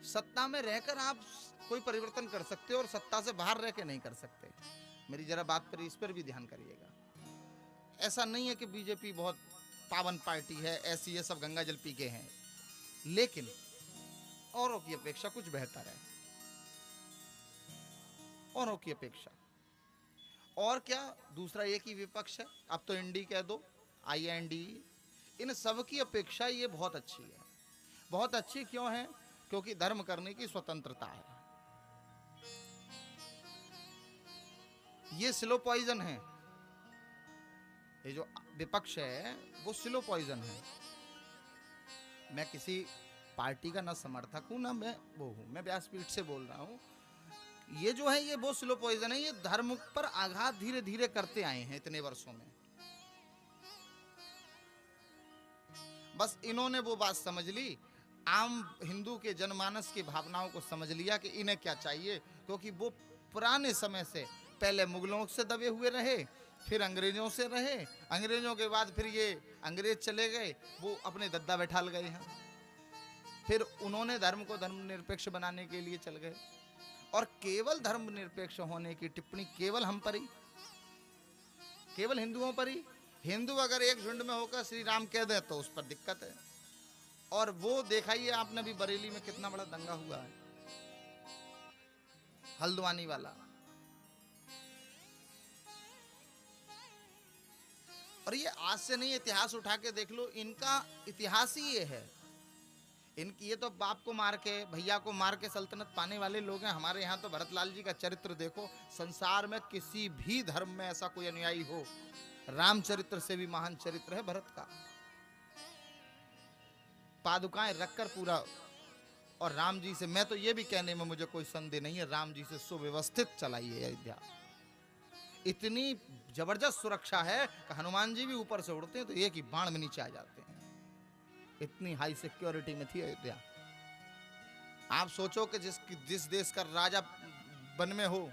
सत्ता में रहकर आप कोई परिवर्तन कर सकते हो और सत्ता से बाहर रह के नहीं कर सकते। मेरी जरा बात पर, इस पर भी ध्यान करिएगा। ऐसा नहीं है कि बीजेपी बहुत पावन पार्टी है, ऐसी ये सब गंगा जल पी के हैं, लेकिन औरों की अपेक्षा कुछ बेहतर है, औरों की अपेक्षा। और क्या, दूसरा एक ही विपक्ष है, अब तो इंडी कह दो, IND, इन सब की अपेक्षा ये बहुत अच्छी है। बहुत अच्छी क्यों है? क्योंकि धर्म करने की स्वतंत्रता है। ये स्लो पॉइजन है, ये जो विपक्ष है वो स्लो पॉइजन है। मैं किसी पार्टी का ना समर्थक हूं ना मैं वो हूं, मैं व्यासपीठ से बोल रहा हूं। ये जो है ये वो स्लो पॉइजन है, ये धर्म पर आघात धीरे धीरे करते आए हैं इतने वर्षों में। बस इन्होंने वो बात समझ ली, आम हिंदू के जनमानस की भावनाओं को समझ लिया कि इन्हें क्या चाहिए, क्योंकि वो पुराने समय से पहले मुगलों से दबे हुए रहे, फिर अंग्रेजों से रहे, अंग्रेजों के बाद फिर ये अंग्रेज चले गए, वो अपने दद्दा बैठाल गए हैं, फिर उन्होंने धर्म को धर्मनिरपेक्ष बनाने के लिए चल गए, और केवल धर्मनिरपेक्ष होने की टिप्पणी केवल हम पर ही, केवल हिंदुओं पर ही। हिंदू अगर एक झुंड में होकर श्री राम कह दे तो उस पर दिक्कत है। और वो देखा ही आपने भी बरेली में कितना बड़ा दंगा हुआ है, हल्द्वानी वाला। और ये आज से नहीं, इतिहास उठा के देख लो, इनका इतिहास ही ये है। इनकी ये तो बाप को मार के, भैया को मार के सल्तनत पाने वाले लोग हैं। हमारे यहाँ तो भरतलाल जी का चरित्र देखो, संसार में किसी भी धर्म में ऐसा कोई अनुयायी हो, रामचरित्र से भी महान चरित्र है भरत का। पादुकाएं रखकर पूरा, और राम जी से, मैं तो ये भी कहने में मुझे कोई संदेह नहीं है, राम जी से सुव्यवस्थित चलाई है अयोध्या। इतनी जबरदस्त सुरक्षा है कि हनुमान जी भी ऊपर से उड़ते हैं तो एक ही बाण में नीचे आ जाते हैं, इतनी हाई सिक्योरिटी में थी अयोध्या। आप सोचो कि जिस देश का राजा वन में हो,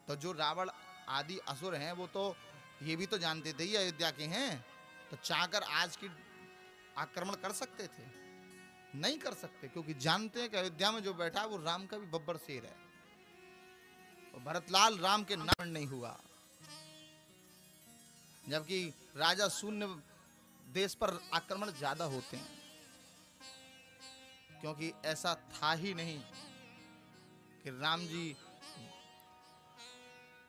तो जो रावण आदि असुर हैं वो तो ये भी तो जानते थे ये अयोध्या के हैं, तो चाहकर आज की आक्रमण कर सकते थे? नहीं कर सकते, क्योंकि जानते हैं कि अयोध्या में जो बैठा है वो राम का भी बब्बर शेर है। तो भरतलाल राम के नाम नहीं हुआ, जबकि राजा शून्य देश पर आक्रमण ज्यादा होते हैं, क्योंकि ऐसा था ही नहीं कि राम जी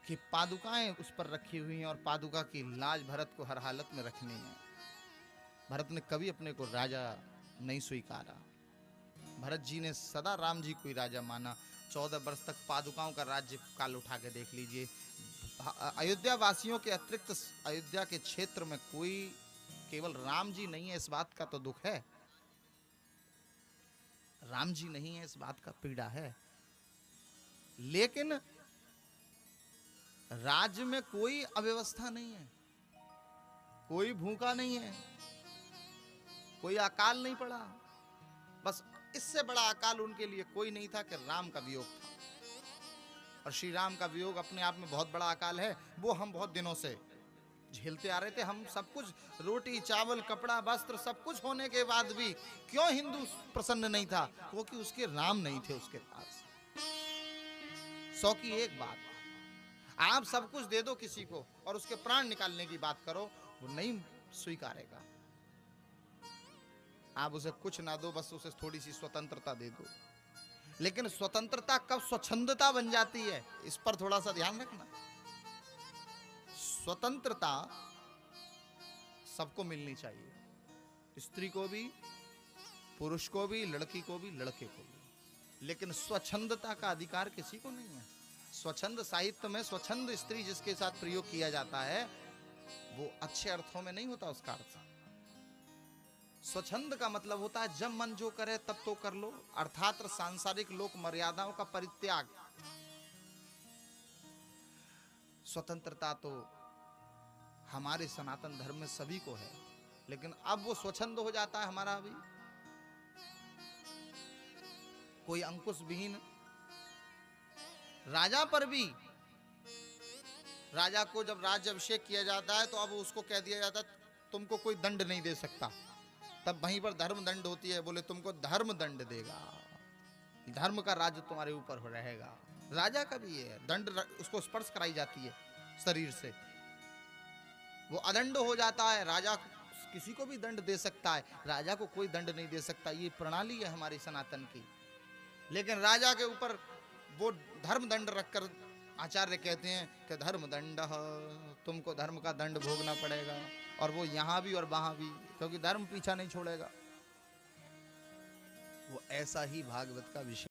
की पादुकाएं उस पर रखी हुई हैं और पादुका की लाज भरत को हर हालत में रखनी है। भरत ने कभी अपने को राजा नहीं स्वीकारा, भरत जी ने सदा राम जी को ही राजा माना। 14 वर्ष तक पादुकाओं का राज्य काल उठा के देख लीजिए। अयोध्या वासियों के अतिरिक्त अयोध्या के क्षेत्र में कोई, केवल राम जी नहीं है, इस बात का तो दुख है। राम जी नहीं है इस बात का पीड़ा है, लेकिन राज्य में कोई अव्यवस्था नहीं है, कोई भूखा नहीं है, कोई अकाल नहीं पड़ा। बस इससे बड़ा अकाल उनके लिए कोई नहीं था कि राम का वियोग था। और श्री राम का वियोग अपने आप में बहुत बड़ा अकाल है, वो हम बहुत दिनों से झेलते आ रहे थे। हम सब कुछ, रोटी चावल कपड़ा वस्त्र सब कुछ होने के बाद भी क्यों हिंदू प्रसन्न नहीं था? क्योंकि उसके राम नहीं थे उसके पास। 100 की एक बात, आप सब कुछ दे दो किसी को और उसके प्राण निकालने की बात करो, वो नहीं स्वीकारेगा। आप उसे कुछ ना दो, बस उसे थोड़ी सी स्वतंत्रता दे दो। लेकिन स्वतंत्रता कब स्वच्छंदता बन जाती है, इस पर थोड़ा सा ध्यान रखना। स्वतंत्रता सबको मिलनी चाहिए, स्त्री को भी, पुरुष को भी, लड़की को भी, लड़के को भी, लेकिन स्वच्छंदता का अधिकार किसी को नहीं है। स्वच्छंद साहित्य में स्वच्छंद स्त्री जिसके साथ प्रयोग किया जाता है वो अच्छे अर्थों में नहीं होता। उसका अर्थ स्वच्छंद का मतलब होता है जब मन जो करे तब तो कर लो, अर्थात सांसारिक लोक मर्यादाओं का परित्याग। स्वतंत्रता तो हमारे सनातन धर्म में सभी को है, लेकिन अब वो स्वच्छंद हो जाता है हमारा। अभी कोई अंकुश विहीन राजा पर भी, राजा को जब राज्य अभिषेक किया जाता है तो अब उसको कह दिया जाता है तुमको कोई दंड नहीं दे सकता। तब वहीं पर धर्म दंड होती है, बोले तुमको धर्म दंड देगा। धर्म का राज्य तुम्हारे ऊपर हो रहेगा। राजा का भी ये है, दंड उसको स्पर्श कराई जाती है शरीर से, वो अदंड हो जाता है। राजा किसी को भी दंड दे सकता है, राजा को कोई दंड नहीं दे सकता। ये प्रणाली है हमारी सनातन की। लेकिन राजा के ऊपर वो धर्म दंड रखकर आचार्य कहते हैं कि धर्म दंड, तुमको धर्म का दंड भोगना पड़ेगा, और वो यहां भी और वहां भी, क्योंकि धर्म पीछा नहीं छोड़ेगा। वो ऐसा ही भागवत का विषय।